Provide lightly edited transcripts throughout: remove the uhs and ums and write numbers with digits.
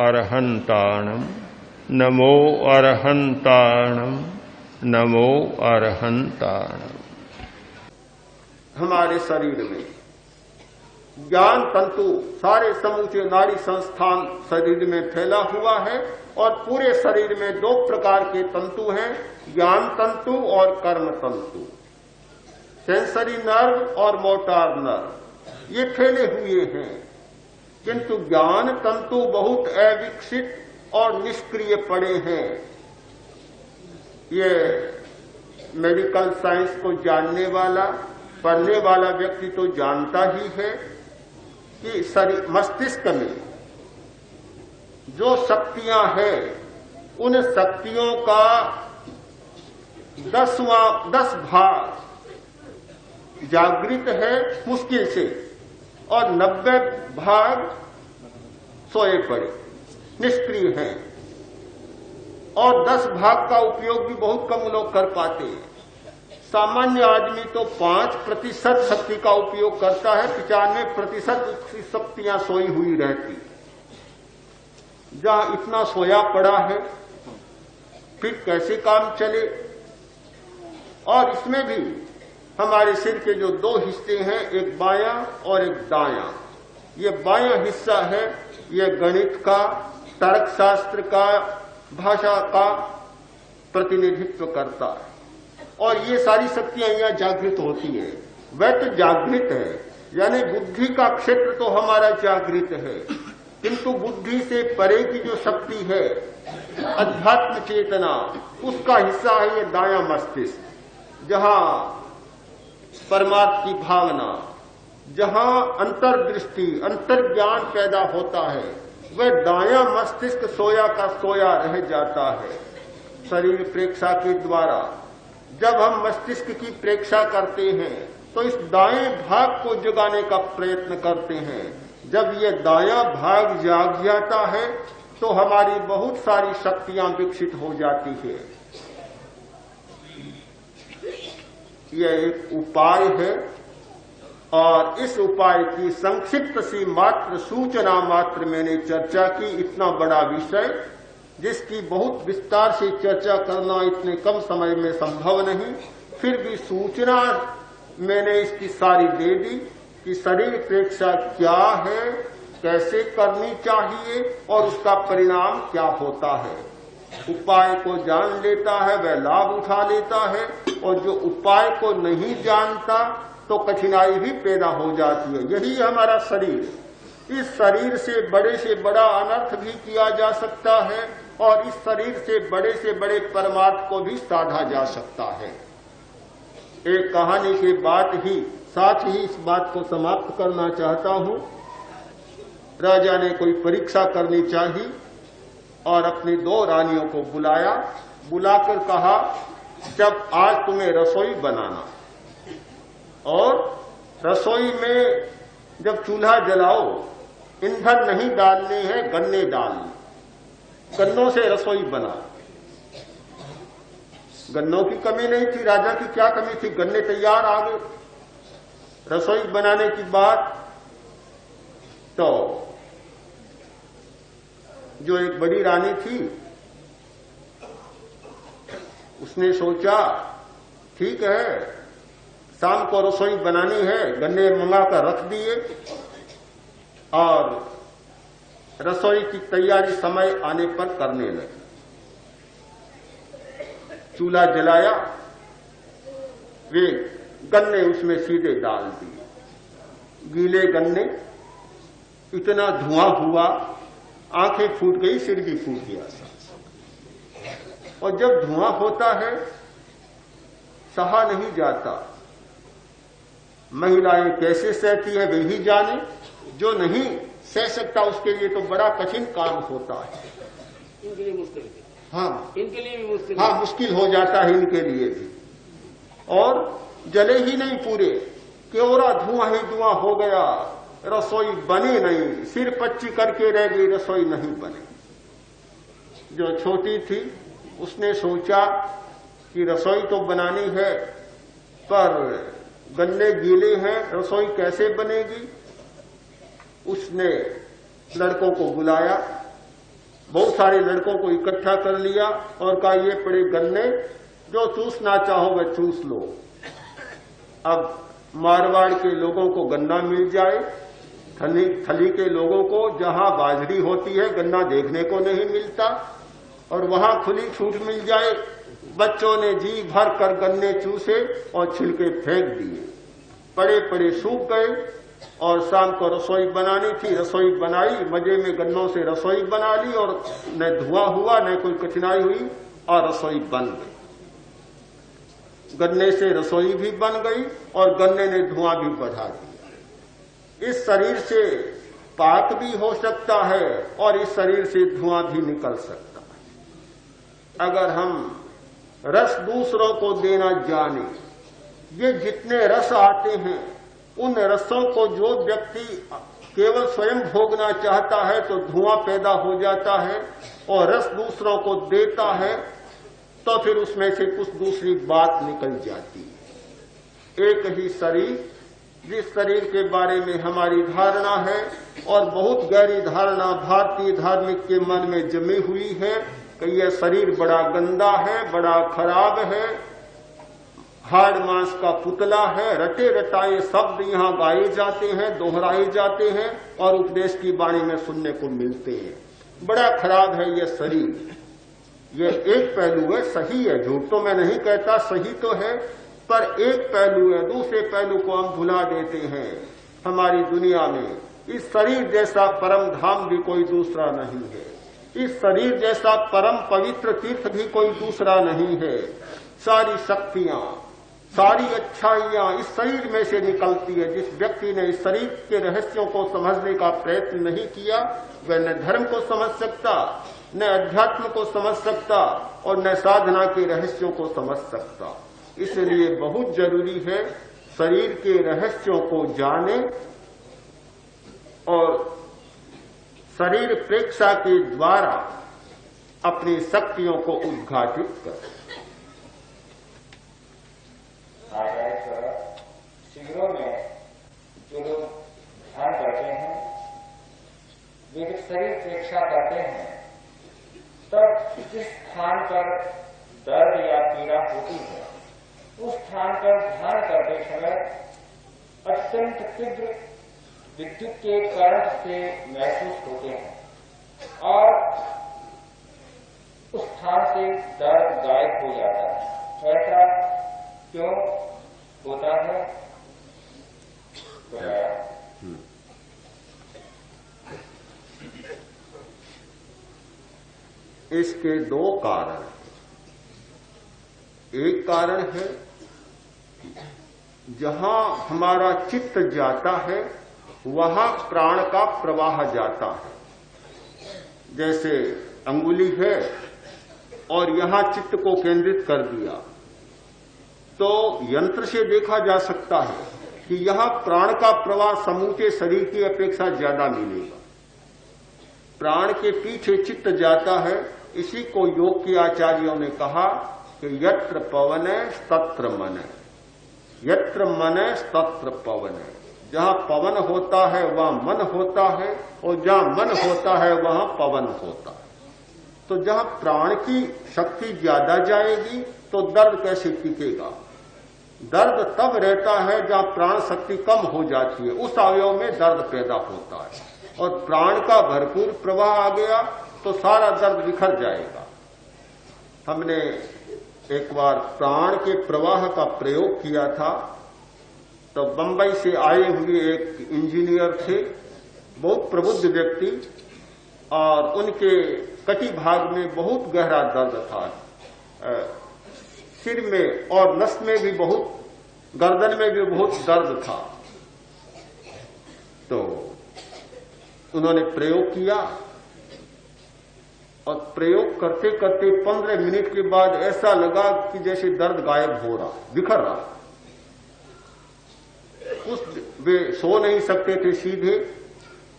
अरहंताणम नमो अरहंताणम नमो अरहंताणम। हमारे शरीर में ज्ञान तंतु सारे समूचे नाड़ी संस्थान शरीर में फैला हुआ है और पूरे शरीर में दो प्रकार के तंतु हैं, ज्ञान तंतु और कर्म तंतु, सेंसरी नर्व और मोटार नर्व, ये फैले हुए हैं। किंतु ज्ञान तंतु बहुत अविकसित और निष्क्रिय पड़े हैं। ये मेडिकल साइंस को जानने वाला पढ़ने वाला व्यक्ति तो जानता ही है कि शरीर मस्तिष्क में जो शक्तियां हैं उन शक्तियों का 10 भाग जागृत है मुश्किल से और 90 भाग सोए पड़े निष्क्रिय हैं और 10 भाग का उपयोग भी बहुत कम लोग कर पाते हैं। सामान्य आदमी तो 5% शक्ति का उपयोग करता है, 95% शक्तियां सोई हुई रहती। जहां इतना सोया पड़ा है फिर कैसे काम चले। और इसमें भी हमारे सिर के जो 2 हिस्से हैं, एक बायां और एक दायां। ये बायां हिस्सा है, ये गणित का, तर्कशास्त्र का, भाषा का प्रतिनिधित्व करता है और ये सारी शक्तियां यहां जागृत होती हैं। वह तो जागृत है, यानी बुद्धि का क्षेत्र तो हमारा जागृत है, किंतु बुद्धि से परे की जो शक्ति है अध्यात्म चेतना, उसका हिस्सा है ये दायां मस्तिष्क, जहां परमात्मा की भावना, जहां अंतर्दृष्टि अंतर्ज्ञान पैदा होता है, वह दायां मस्तिष्क सोया का सोया रह जाता है। शरीर प्रेक्षा के द्वारा जब हम मस्तिष्क की प्रेक्षा करते हैं तो इस दाएं भाग को जगाने का प्रयत्न करते हैं। जब ये दायां भाग जाग जाता है तो हमारी बहुत सारी शक्तियां विकसित हो जाती है। यह एक उपाय है और इस उपाय की संक्षिप्त सी मात्र सूचना मात्र मैंने चर्चा की। इतना बड़ा विषय जिसकी बहुत विस्तार से चर्चा करना इतने कम समय में संभव नहीं, फिर भी सूचना मैंने इसकी सारी दे दी कि शरीर प्रेक्षा क्या है, कैसे करनी चाहिए और उसका परिणाम क्या होता है। उपाय को जान लेता है वह लाभ उठा लेता है और जो उपाय को नहीं जानता तो कठिनाई भी पैदा हो जाती है। यही हमारा शरीर। इस शरीर से बड़ा अनर्थ भी किया जा सकता है और इस शरीर से बड़े परमार्थ को भी साधा जा सकता है। एक कहानी के साथ ही इस बात को समाप्त करना चाहता हूं। राजा ने कोई परीक्षा करनी चाहिए और अपनी 2 रानियों को बुलाकर कहा, जब आज तुम्हें रसोई बनाना और रसोई में जब चूल्हा जलाओ ईंधन नहीं डालने हैं, गन्ने डालने, गन्नों से रसोई बना। गन्नों की कमी नहीं थी, राजा की क्या कमी थी, गन्ने तैयार आ गए। रसोई बनाने की बात तो जो एक बड़ी रानी थी उसने सोचा ठीक है शाम को रसोई बनानी है, गन्ने मंगाकर रख दिए और रसोई की तैयारी समय आने पर करने लगी। चूल्हा जलाया, वे गन्ने उसमें सीधे डाल दिए। गीले गन्ने, इतना धुआं हुआ, आंखें फूट गई, सिर भी फूट गया। और जब धुआं होता है सहा नहीं जाता। महिलाएं कैसे सहती है वे ही जाने, जो नहीं सह सकता उसके लिए तो बड़ा कठिन काम होता है। इनके लिए मुश्किल है। हाँ, इनके लिए भी मुश्किल। हाँ, मुश्किल हो जाता है इनके लिए भी। और जले ही नहीं पूरे, केवरा धुआं ही धुआं हो गया, रसोई बनी नहीं, सिर पच्ची करके रह गई, रसोई नहीं बनी। जो छोटी थी उसने सोचा कि रसोई तो बनानी है पर गन्ने गीले हैं, रसोई कैसे बनेगी। उसने लड़कों को बुलाया बहुत सारे लड़कों को इकट्ठा कर लिया और कहा ये पड़े गन्ने, जो चूसना चाहो वह चूस लो। अब मारवाड़ के लोगों को गन्ना मिल जाए, थली के लोगों को जहां बाजरी होती है गन्ना देखने को नहीं मिलता, और वहां खुली छूट मिल जाए। बच्चों ने जी भर कर गन्ने चूसे और छिलके फेंक दिए, पड़े पड़े सूख गए। और शाम को रसोई बनानी थी, रसोई बनाई, मजे में गन्नों से रसोई बना ली और न धुआं हुआ न कोई कठिनाई हुई और रसोई बन गई। गन्ने से रसोई भी बन गई और गन्ने ने धुआं भी बढ़ा दिया। इस शरीर से पाक भी हो सकता है और इस शरीर से धुआं भी निकल सकता है अगर हम रस दूसरों को देना जाने। ये जितने रस आते हैं उन रसों को जो व्यक्ति केवल स्वयं भोगना चाहता है तो धुआं पैदा हो जाता है, और रस दूसरों को देता है तो फिर उसमें से कुछ दूसरी बात निकल जाती है। एक ही शरीर, जिस शरीर के बारे में हमारी धारणा है और बहुत गहरी धारणा भारतीय धार्मिक के मन में जमी हुई है कि यह शरीर बड़ा गंदा है, बड़ा खराब है, हाड़ मांस का पुतला है, रटे रटाए शब्द यहाँ गाए जाते हैं, दोहराए जाते हैं और उपदेश की वाणी में सुनने को मिलते हैं। बड़ा खराब है ये शरीर। ये एक पहलू है, सही है, झूठ तो मैं नहीं कहता, सही तो है, पर एक पहलू है, दूसरे पहलू को हम भुला देते हैं। हमारी दुनिया में इस शरीर जैसा परम धाम भी कोई दूसरा नहीं है, इस शरीर जैसा परम पवित्र तीर्थ भी कोई दूसरा नहीं है। सारी शक्तियां, सारी अच्छाइयां इस शरीर में से निकलती है। जिस व्यक्ति ने इस शरीर के रहस्यों को समझने का प्रयत्न नहीं किया वह न धर्म को समझ सकता, न अध्यात्म को समझ सकता और न साधना के रहस्यों को समझ सकता। इसलिए बहुत जरूरी है शरीर के रहस्यों को जाने और शरीर प्रेक्षा के द्वारा अपनी शक्तियों को उद्घाटित करें। शिविरों में जो लोग ध्यान करते हैं वे जब शरीर प्रेक्षा करते हैं तब जिस स्थान पर दर्द या पीड़ा होती है उस स्थान पर ध्यान करते समय अत्यंत तीव्र विद्युत के करंट से महसूस होते हैं और उस स्थान से दर्द गायब हो जाता है। ऐसा क्यों होता है? इसके दो कारण हैं। एक कारण है जहां हमारा चित्त जाता है वहां प्राण का प्रवाह जाता है। जैसे अंगुली है और यहां चित्त को केंद्रित कर दिया तो यंत्र से देखा जा सकता है कि यहां प्राण का प्रवाह समूचे शरीर की अपेक्षा ज्यादा मिलेगा। प्राण के पीछे चित्त जाता है। इसी को योग के आचार्यों ने कहा कि यत्र पवने तत्र मने, यत्र मने तत्र पवने। जहां पवन होता है वहां मन होता है और जहां मन होता है वहां पवन होता है। तो जहां प्राण की शक्ति ज्यादा जाएगी तो दर्द कैसे टिकेगा? दर्द तब रहता है जहां प्राण शक्ति कम हो जाती है, उस अवयव में दर्द पैदा होता है। और प्राण का भरपूर प्रवाह आ गया तो सारा दर्द बिखर जाएगा। हमने एक बार प्राण के प्रवाह का प्रयोग किया था तो बंबई से आए हुए एक इंजीनियर थे, बहुत प्रबुद्ध व्यक्ति, और उनके कटी भाग में बहुत गहरा दर्द था, सिर में और नस में भी बहुत, गर्दन में भी बहुत दर्द था। तो उन्होंने प्रयोग किया और प्रयोग करते करते 15 मिनट के बाद ऐसा लगा कि जैसे दर्द गायब हो रहा, बिखर रहा। वे सो नहीं सकते थे, सीधे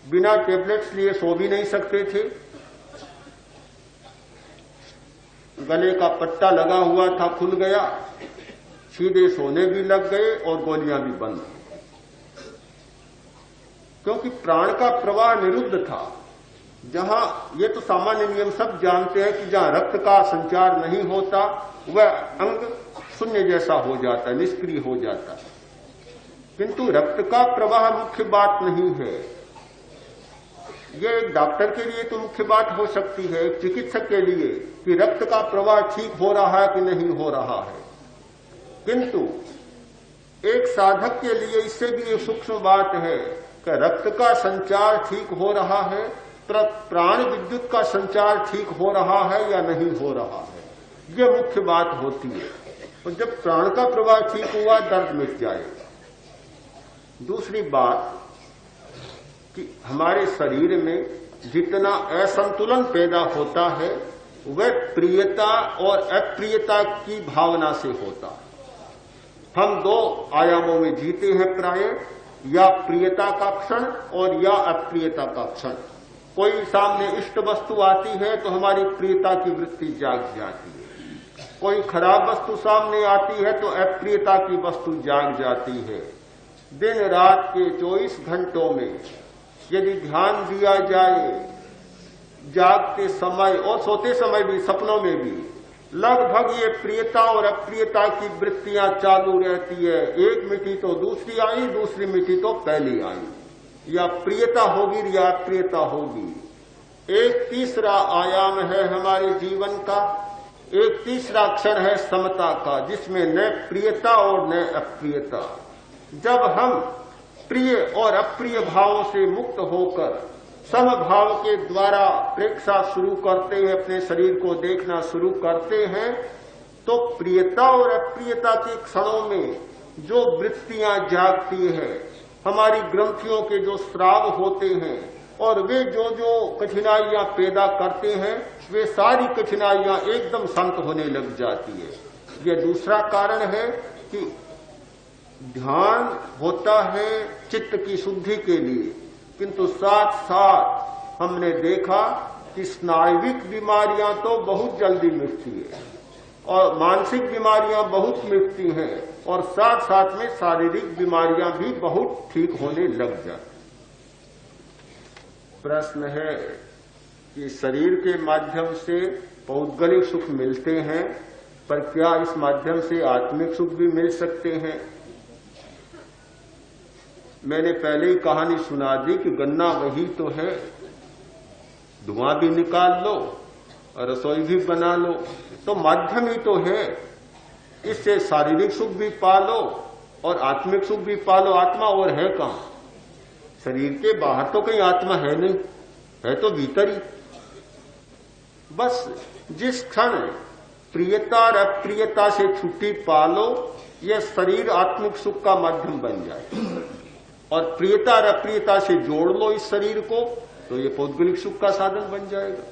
बिना टेबलेट्स लिए सो भी नहीं सकते थे। गले का पट्टा लगा हुआ था, खुल गया, सीधे सोने भी लग गए और गोलियां भी बंद, क्योंकि प्राण का प्रवाह निरुद्ध था। जहां ये तो सामान्य नियम सब जानते हैं कि जहां रक्त का संचार नहीं होता वह अंग शून्य जैसा हो जाता है, निष्क्रिय हो जाता है। किंतु रक्त का प्रवाह मुख्य बात नहीं है। ये एक डॉक्टर के लिए तो मुख्य बात हो सकती है, एक चिकित्सक के लिए, कि रक्त का प्रवाह ठीक हो रहा है कि नहीं हो रहा है। किंतु एक साधक के लिए इससे भी एक सूक्ष्म बात है कि रक्त का संचार ठीक हो रहा है, प्राण विद्युत का संचार ठीक हो रहा है या नहीं हो रहा है, यह मुख्य बात होती है। और जब प्राण का प्रवाह ठीक हुआ, दर्द मिट जाएगा। दूसरी बात कि हमारे शरीर में जितना असंतुलन पैदा होता है वह प्रियता और अप्रियता की भावना से होता है। हम दो आयामों में जीते हैं प्राय, या प्रियता का क्षण और या अप्रियता का क्षण। कोई सामने इष्ट वस्तु आती है तो हमारी प्रियता की वृत्ति जाग जाती है, कोई खराब वस्तु सामने आती है तो अप्रियता की वस्तु जाग जाती है। दिन रात के 24 घंटों में यदि ध्यान दिया जाए, जागते समय और सोते समय भी, सपनों में भी लगभग ये प्रियता और अप्रियता की वृत्तियां चालू रहती है। एक मिट्टी तो दूसरी आई, दूसरी मिट्टी तो पहली आई, या प्रियता होगी या अप्रियता होगी। एक तीसरा आयाम है हमारे जीवन का, एक तीसरा क्षण है समता का, जिसमें न प्रियता और न अप्रियता। जब हम प्रिय और अप्रिय भावों से मुक्त होकर समभाव के द्वारा प्रेक्षा शुरू करते हैं, अपने शरीर को देखना शुरू करते हैं, तो प्रियता और अप्रियता के क्षणों में जो वृत्तियां जागती है, हमारी ग्रंथियों के जो स्राव होते हैं और वे जो जो कठिनाइयां पैदा करते हैं, वे सारी कठिनाइयां एकदम शांत होने लग जाती है। यह दूसरा कारण है कि ध्यान होता है चित्त की शुद्धि के लिए, किंतु साथ साथ हमने देखा कि स्नायुविक बीमारियां तो बहुत जल्दी मिटती है और मानसिक बीमारियां बहुत मिटती हैं, और साथ साथ में शारीरिक बीमारियां भी बहुत ठीक होने लग जाती। प्रश्न है कि शरीर के माध्यम से पौद्गलिक सुख मिलते हैं, पर क्या इस माध्यम से आत्मिक सुख भी मिल सकते हैं? मैंने पहले ही कहानी सुना दी कि गन्ना वही तो है, धुआं भी निकाल लो और रसोई भी बना लो, तो माध्यम ही तो है। इससे शारीरिक सुख भी पालो और आत्मिक सुख भी पालो। आत्मा और है कहां? शरीर के बाहर तो कहीं आत्मा है नहीं, है तो भीतर ही। बस जिस क्षण प्रियता और अप्रियता से छुट्टी पालो, यह शरीर आत्मिक सुख का माध्यम बन जाए, और प्रियता और अप्रियता से जोड़ लो इस शरीर को, तो ये पौद्गलिक सुख का साधन बन जाएगा।